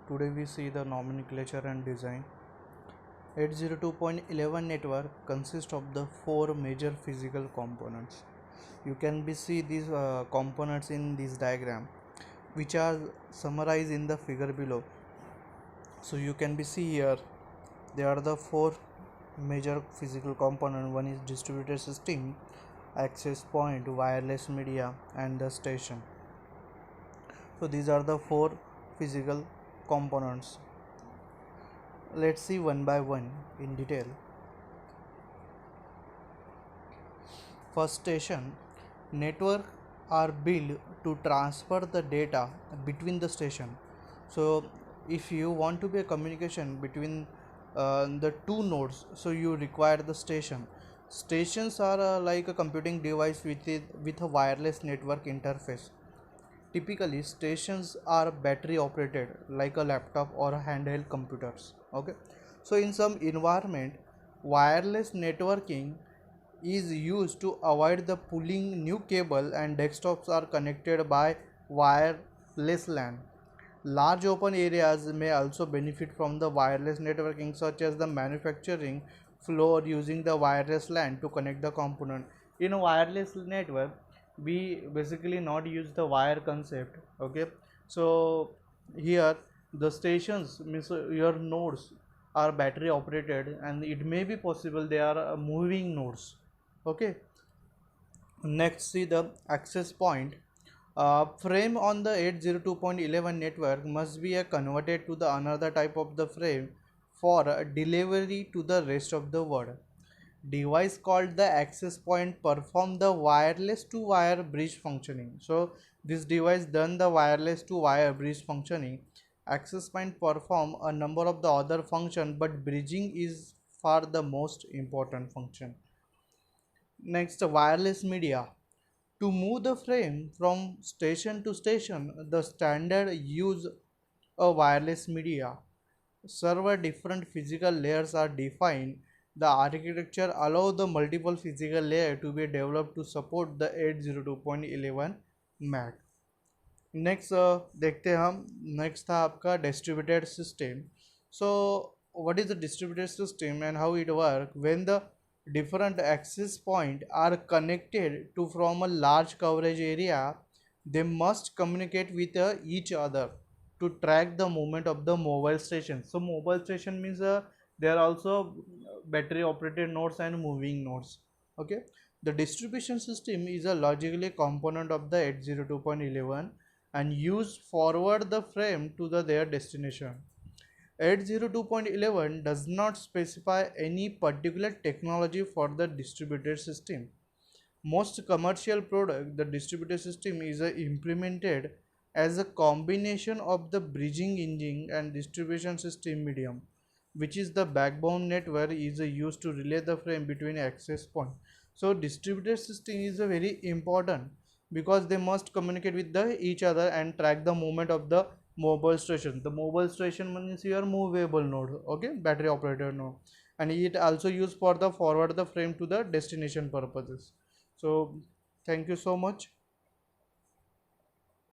Today we see the nomenclature and design. 802.11 network consists of the four major physical components. You can be see these components in this diagram, which are summarized in the figure below. So you can be see here there are the four major physical components. One is distributed system, access point, wireless media, and the station. So these are the four physical components. Let's see one by one in detail. First, station. Network are built to transfer the data between the station. So if you want to be a communication between the two nodes, so you require the station. Stations are like a computing device with a wireless network interface. Typically stations are battery operated like a laptop or a handheld computers. Okay, so in some environment wireless networking is used to avoid the pulling new cable, and desktops are connected by wireless LAN. Large open areas may also benefit from the wireless networking, such as the manufacturing floor using the wireless LAN to connect the component. In a wireless network, we basically not use the wire concept. Okay, so here the stations means your nodes are battery operated, and it may be possible they are moving nodes. Okay, next see the access point. Frame on the 802.11 network must be converted to the another type of the frame for delivery to the rest of the world. Device called the access point perform the wireless to wire bridge functioning. So this device done the wireless to wire bridge functioning. Access point perform a number of the other function, but bridging is far the most important function. Next, wireless media. To move the frame from station to station, the standard use a wireless media. Several different physical layers are defined. The architecture allows the multiple physical layers to be developed to support the 802.11 MAC. Next देखते हैं हम. Next था आपका distributed system. So what is the distributed system and how it work when the different access point are connected to from a large coverage area. They must communicate with each other to track the movement of the mobile station. So mobile station means they are also battery operated nodes and moving nodes. Okay, the distribution system is a logically component of the 802.11 and use forward the frame to their destination. 802.11 does not specify any particular technology for the distributed system. Most commercial product, the distributed system is implemented as a combination of the bridging engine and distribution system medium, which is the backbone network is used to relay the frame between access point. So distributed system is a very important because they must communicate with each other and track the movement of the mobile station. The mobile station means your movable node. Okay, battery operated node, and it also used for the forward the frame to the destination purposes. So thank you so much.